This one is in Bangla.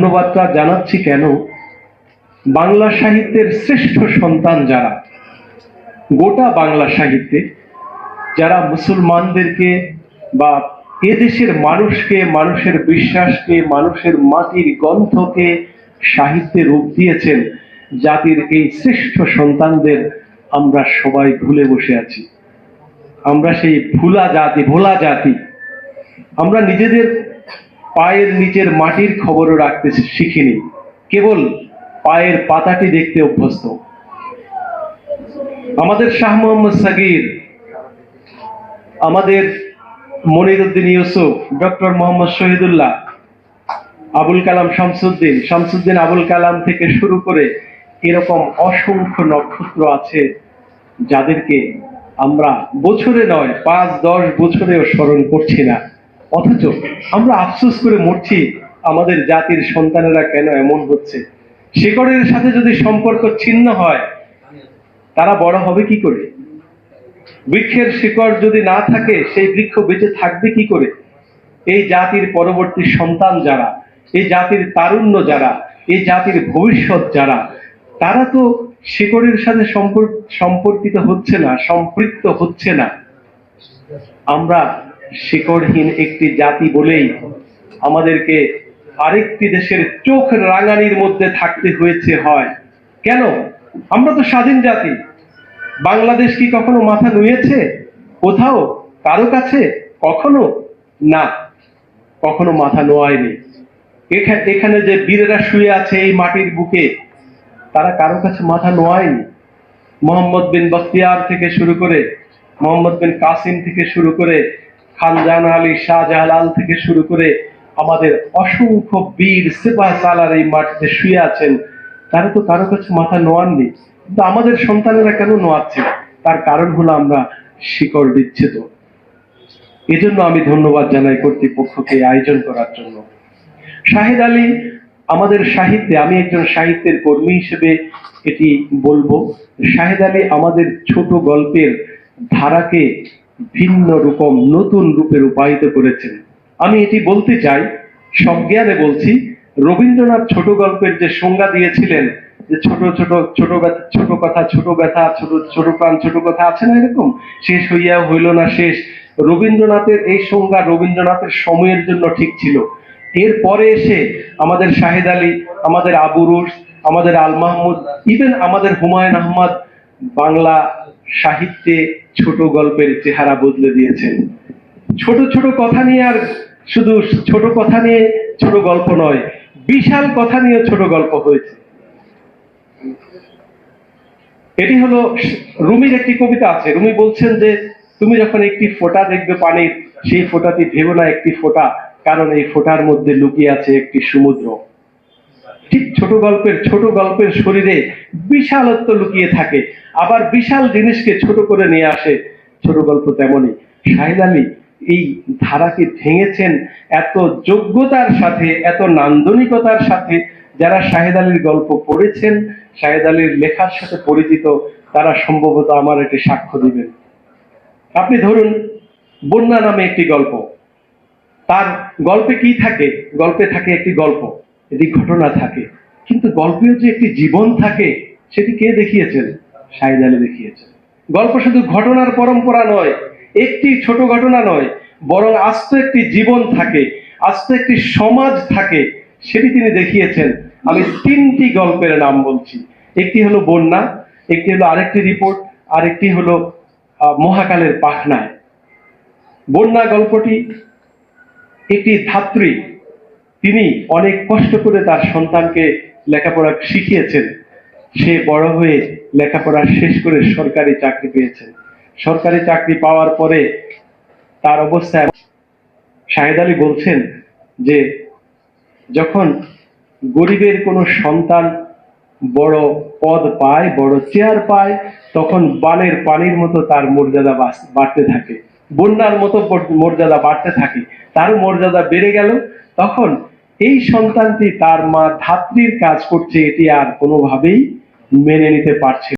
ধন্যবাদটা জানাচ্ছি কেন, বাংলা সাহিত্যের শ্রেষ্ঠ সন্তান যারা, গোটা বাংলা সাহিত্যে যারা মুসলমানদেরকে বা এদেশের মানুষকে, মানুষের বিশ্বাসকে, মানুষের মাটির গন্ধকে সাহিত্যে রূপ দিয়েছেন, জাতির এই শ্রেষ্ঠ সন্তানদের আমরা সবাই ভুলে বসে আছি। আমরা সেই ভোলা জাতি। আমরা নিজেদের পায়ের নিচের মাটির খবরও রাখতে শিখিনি, কেবল পায়ের পাতাটি দেখতে অভ্যস্ত। আমাদের শাহ মোহাম্মদ সাগির, আমাদের মনিরুদ্দিন ইউসুফ, ডক্টর মোহাম্মদ শহীদুল্লাহ, আবুল কালাম শামসুদ্দিন আবুল কালাম থেকে শুরু করে এরকম অসংখ্য নক্ষত্র আছে যাদেরকে আমরা বছরে নয় 5-10 বছরেও স্মরণ করছি না, অথচ আমরা আফসোস করে মরছি আমাদের জাতির সন্তানেরা কেন এমন হচ্ছে। শিকড়ের সাথে যদি সম্পর্ক ছিন্ন হয় তারা বড় হবে কি করে? বৃক্ষের শিকড় যদি না থাকে সেই বৃক্ষ বেঁচে থাকবে কি করে? এই জাতির পরবর্তী সন্তান যারা, এই জাতির তারুণ্য যারা, এই জাতির ভবিষ্যৎ যারা, তারা তো শিকড়ের সাথে সম্পর্কিত হচ্ছে না, সম্পৃক্ত হচ্ছে না। আমরা শিকড়হীন একটি জাতি বলেই আমাদেরকে আরেকটি দেশের চোখ রাঙানির মধ্যে থাকতে হয়েছে। হয় কেন? আমরা তো স্বাধীন জাতি। বাংলাদেশ কি কখনো মাথা নুয়েছে কোথাও কারো কাছে? কখনো না, কখনো মাথা নোয়ায়নি। এখানে যে বীরেরা শুয়ে আছে এই মাটির বুকে, তারা কারো কাছে মাথা নোয়ায়নি। মোহাম্মদ বিন বখতিয়ার থেকে শুরু করে, মোহাম্মদ বিন কাসিম থেকে শুরু করে, খান জাহান আলী, শাহজালাল থেকে শুরু করে আমাদের অসংখ্য বীর সিপাহ সালার এই মাটিতে শুয়ে আছেন, তারা তো কারো কাছে মাথা নোয়াননি। কিন্তু আমাদের সন্তানেরা কেন নোয়াচ্ছে? তার কারণ হলো আমরা শিকড় বিচ্ছেদ। এজন্য আমি ধন্যবাদ জানাই কর্তৃপক্ষকে আয়োজন করার জন্য। শাহেদ আলী আমাদের সাহিত্যে, আমি একজন সাহিত্যের কর্মী হিসেবে এটি বলবো, শাহেদ আলী আমাদের ছোট গল্পের ধারাকে ভিন্ন রকম নতুন রূপে রূপায়িত করেছেন। আমি এটি বলতে চাই, সজ্ঞানে বলছি, রবীন্দ্রনাথ ছোট গল্পের যে সংজ্ঞা দিয়েছিলেন যে ছোট কথা, ছোট ব্যথা, ছোট প্রাণ, ছোট কথা আছে না, এরকম শেষ হইয়া হইল না শেষ। রবীন্দ্রনাথের এই সংজ্ঞা রবীন্দ্রনাথের সময়ের জন্য ঠিক ছিল। এরপরে এসে আমাদের শাহেদ আলী, আমাদের আবু রুশ, আমাদের আল মাহমুদ, ইভেন আমাদের হুমায়ুন আহমদ বাংলা সাহিত্যে ছোট গল্পের চেহারা বদলে দিয়েছেন। ছোট ছোট কথা নিয়ে, আর শুধু ছোট কথা নিয়ে ছোট গল্প নয়, বিশাল কথা নিয়ে ছোট গল্প হয়েছে। এটি হলো রুমির একটি কবিতা আছে। রুমি বলছেন যে তুমি যখন একটি ফোঁটা দেখবে পানির, সেই ফোঁটাটি ভেবো না একটি ফোঁটা, কারণ এই ফোঁটার মধ্যে লুকিয়ে আছে একটি সমুদ্র। ঠিক ছোট গল্পের শরীরে বিশালত্ব লুকিয়ে থাকে, আবার বিশাল জিনিসকে ছোট করে নিয়ে আসে ছোট গল্প। তেমনি শাহেদ আলী এই ধারাকে ভেঙেছেন এত যোগ্যতার সাথে, এত নান্দনিকতার সাথে। যারা শাহেদ আলীর গল্প পড়েছেন, শাহেদ আলীর লেখার সাথে পরিচিত, তারা সম্ভবত আমার একটি সাক্ষ্য দিবেন। আপনি ধরুন বন্যা নামে একটি গল্প, তার গল্পে কি থাকে? গল্পে থাকে একটি গল্প, একটি ঘটনা থাকে, কিন্তু গল্পেও যে একটি জীবন থাকে, সেটি কে দেখিয়েছেন? শাহেদ আলী দেখিয়েছেন। গল্প শুধু ঘটনার পরম্পরা নয়, একটি ছোট ঘটনা নয়, বরং আস্ত একটি জীবন থাকে, আস্ত একটি সমাজ থাকে, সেটি তিনি দেখিয়েছেন। আমি 3টি গল্পের নাম বলছি। একটি হলো বন্যা, একটি হলো আরেকটি রিপোর্ট, আরেকটি হলো মহাকালের পাখনায়। বন্যা গল্পটি একটি ধাত্রী, তিনি অনেক কষ্ট করে তার সন্তানকে লেখাপড়া শিখিয়েছেন। সে বড় হয়ে লেখাপড়া শেষ করে সরকারি চাকরি পেয়েছেন। সরকারি চাকরি পাওয়ার পরে তার অবস্থা, শাহেদ আলী বলছেন যে যখন গরিবের কোনো সন্তান বড় পদ পায়, বড় চেয়ার পায়, তখন বানের পানির মতো তার মর্যাদা বাড়তে থাকে, বন্যার মতো মর্যাদা বাড়তে থাকে। তার মর্যাদা বেড়ে গেল, তখন এই সন্তানটি তার মা ধাত্রীর কাজ করছে এটি আর কোনোভাবেই মেনে নিতে পারছে